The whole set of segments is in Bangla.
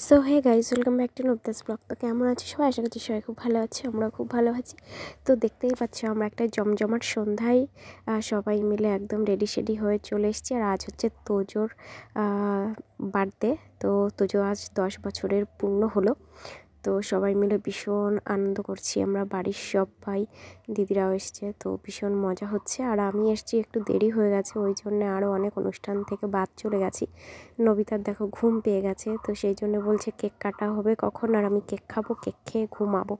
So hey guys, welcome back to Nabadas blog. তো কেমন আছে সবাই? আশা করছি সবাই খুব ভালো আছে, আমরা খুব ভালো আছি। তো দেখতেই পাচ্ছি আমরা একটা জমজমাট সন্ধ্যায় সবাই মিলে একদম রেডি শেডি হয়ে চলে এসেছি। আর আজ হচ্ছে তোজোর বার্থডে। তো তোজো আজ 10 বছরের পূর্ণ হলো। তো সবাই মিলে ভীষণ আনন্দ করছি আমরা, বাড়ির সবাই, দিদিরাও এসছে, তো ভীষণ মজা হচ্ছে। আর আমি এসছি একটু দেরি হয়ে গেছে, ওই জন্য আরও অনেক অনুষ্ঠান থেকে বাদ চলে গেছি। নবিতার দেখো ঘুম পেয়ে গেছে, তো সেই জন্য বলছে কেক কাটা হবে কখন, আর আমি কেক খাবো, কেক খেয়ে ঘুমাবো।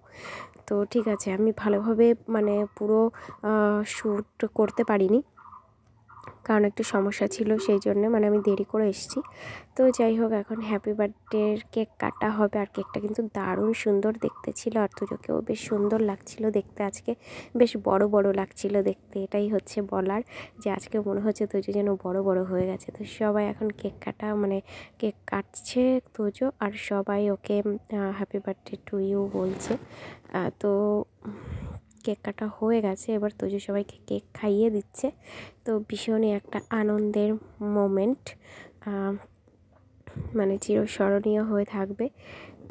তো ঠিক আছে, আমি ভালোভাবে মানে পুরো শ্যুট করতে পারিনি, কারণ একটু সমস্যা ছিল, সেই জন্য মানে আমি দেরি করে এসেছি। তো যাই হোক, এখন হ্যাপি বার্থডের কেক কাটা হবে। আর কেকটা কিন্তু দারুণ সুন্দর দেখতে ছিল, আর তুজোকেও বেশ সুন্দর লাগছিল দেখতে, আজকে বেশ বড় বড় লাগছিল দেখতে। এটাই হচ্ছে বলার, যে আজকে মনে হচ্ছে তুজো যেন বড় বড় হয়ে গেছে। তো সবাই এখন কেক কাটা মানে কেক কাটছে তুজো, আর সবাই ওকে হ্যাপি বার্থডে টু ইউ বলছে। তো কেক কাটা হয়ে গেছে, এবার তুজো সবাইকে কেক খাইয়ে দিচ্ছে। তো ভীষণই একটা আনন্দের মোমেন্ট, মানে চিরস্মরণীয় হয়ে থাকবে।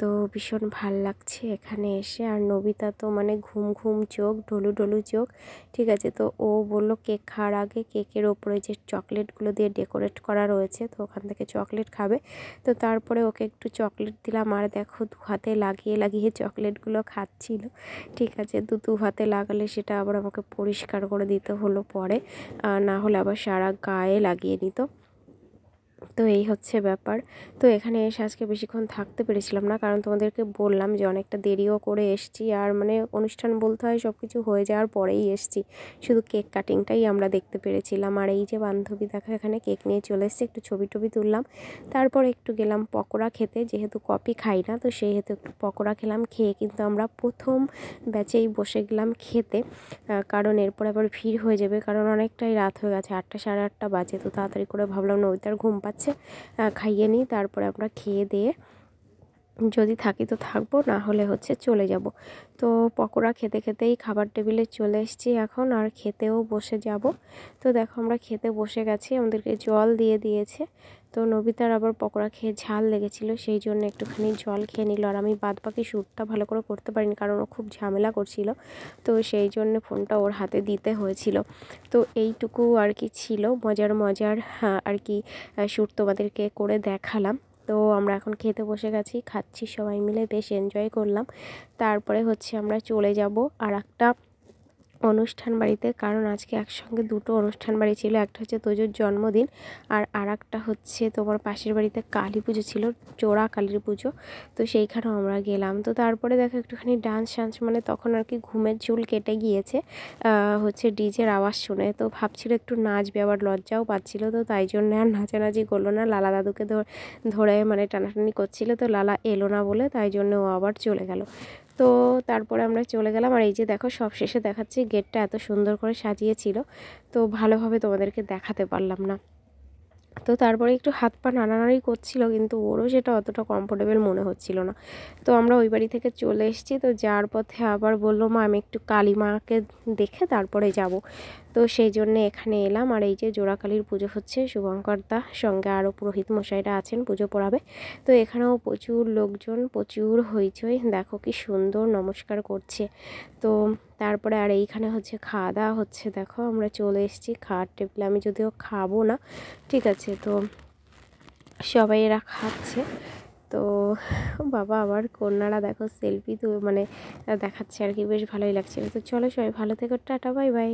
তো ভীষণ ভাল লাগছে এখানে এসে। আর নবিতা তো মানে ঘুম ঘুম চোখ, ঢলু ঢলু চোখ। ঠিক আছে, তো ও বলল কেক খাওয়ার আগে কেকের ওপরে যে চকলেটগুলো দিয়ে ডেকোরেট করা রয়েছে, তো ওখান থেকে চকলেট খাবে। তো তারপরে ওকে একটু চকলেট দিলাম, আর দেখো দু হাতে লাগিয়ে লাগিয়ে চকলেটগুলো খাচ্ছিল। ঠিক আছে, দু হাতে লাগালে সেটা আবার আমাকে পরিষ্কার করে দিতে হলো পরে, না হলে আবার সারা গায়ে লাগিয়ে নিত। তো এই হচ্ছে ব্যাপার। তো এখানে এসে আজকে বেশিক্ষণ থাকতে পেরেছিলাম না, কারণ তোমাদেরকে বললাম যে অনেকটা দেরিও করে এসেছি। আর মানে অনুষ্ঠান বলতে হয় সব কিছু হয়ে যাওয়ার পরেই এসেছি, শুধু কেক কাটিংটাই আমরা দেখতে পেরেছিলাম। আর এই যে বান্ধবী দেখা এখানে কেক নিয়ে চলে এসেছে, একটু ছবি টবি তুললাম। তারপর একটু গেলাম পকোড়া খেতে, যেহেতু কফি খাই না, তো সেহেতু একটু পকোড়া খেলাম। খেয়ে কিন্তু আমরা প্রথম ব্যাচেই বসে গেলাম খেতে, কারণ এরপর আবার ভিড় হয়ে যাবে, কারণ অনেকটাই রাত হয়ে গেছে, 8টা সাড়ে 8টা বাজে। তো তাড়াতাড়ি করে ভাবলাম না, ওই তার ঘুম পাচ্ছে, খাইয়ে নিই, তারপরে আমরা খেয়ে দিয়ে যদি থাকি তো থাকবো, না হলে হচ্ছে চলে যাব। তো পকোড়া খেতে খেতেই খাবার টেবিলে চলে এসেছি এখন, আর খেতেও বসে যাব। তো দেখো আমরা খেতে বসে গেছি, আমাদেরকে জল দিয়ে দিয়েছে। তো নবিতার আবার পকোড়া খেয়ে ঝাল লেগেছিলো, সেই জন্য একটুখানি জল খেয়ে নিল। আর আমি বাদ বাকি শ্যুটটা ভালো করে করতে পারিনি, কারণ ও খুব ঝামেলা করছিল, তো সেই জন্য ফোনটা ওর হাতে দিতে হয়েছিল। তো এইটুকু আর কি ছিল মজার মজার আর কি শ্যুট তোমাদেরকে করে দেখালাম। তো আমরা এখন খেতে বসে গেছি, খাচ্ছি সবাই মিলে, বেশ এনজয় করলাম। তারপরে হচ্ছে আমরা চলে যাব আর একটা অনুষ্ঠান বাড়িতে, কারণ আজকে একসঙ্গে দুটো অনুষ্ঠান বাড়ি ছিল। একটা হচ্ছে তোজোর জন্মদিন, আর একটা হচ্ছে তোমার পাশের বাড়িতে কালী পুজো ছিল, চোরা কালীর পুজো। তো সেইখানেও আমরা গেলাম। তো তারপরে দেখো একটুখানি ডান্স মানে তখন আর কি ঘুমের ঝুল কেটে গিয়েছে হচ্ছে ডিজের আওয়াজ শুনে। তো ভাবছিল একটু নাচবে, আবার লজ্জাও পাচ্ছিল, তো তাই জন্য আর নাচানাচি করলো না। লালা দাদুকে ধরে মানে টানাটানি করছিল, তো লালা এলো না বলে তাই জন্য ও আবার চলে গেল। তো তারপরে আমরা চলে গেলাম। আর এই যে দেখো সব শেষে দেখাচ্ছি, গেটটা এত সুন্দর করে সাজিয়েছিল, তো ভালোভাবে তোমাদেরকে দেখাতে পারলাম না। তো তারপরে একটু হাত পা নাড়ানাড়ি করছিল, কিন্তু ওরও সেটা অতটা কমফোর্টেবল মনে হচ্ছিল না। তো আমরা ওই বাড়ি থেকে চলে এসেছি। তো যাওয়ার পথে আবার বললো, মা আমি একটু কালী মাকে দেখে তারপরে যাব। তো সেই জন্যে এখানে এলাম। আর এই যে জোড়াকালীর পুজো হচ্ছে, শুভঙ্করদা সঙ্গে আরও পুরোহিত মশাইরা আছেন, পুজো পড়াবে। তো এখানেও প্রচুর লোকজন, প্রচুর হইচই, দেখো কি সুন্দর নমস্কার করছে। তো তারপরে আর এইখানে হচ্ছে খাওয়া দাওয়া হচ্ছে, দেখো আমরা চলে এসেছি খাওয়ার টেবিলে। আমি যদিও খাবো না, ঠিক আছে। তো সবাই এরা খাচ্ছে। তো বাবা, আমার কন্যারা দেখো সেলফি তো মানে দেখাচ্ছে আর কি, বেশ ভালোই লাগছে। তো চলো সবাই ভালো থেকো, টাটা বাই বাই।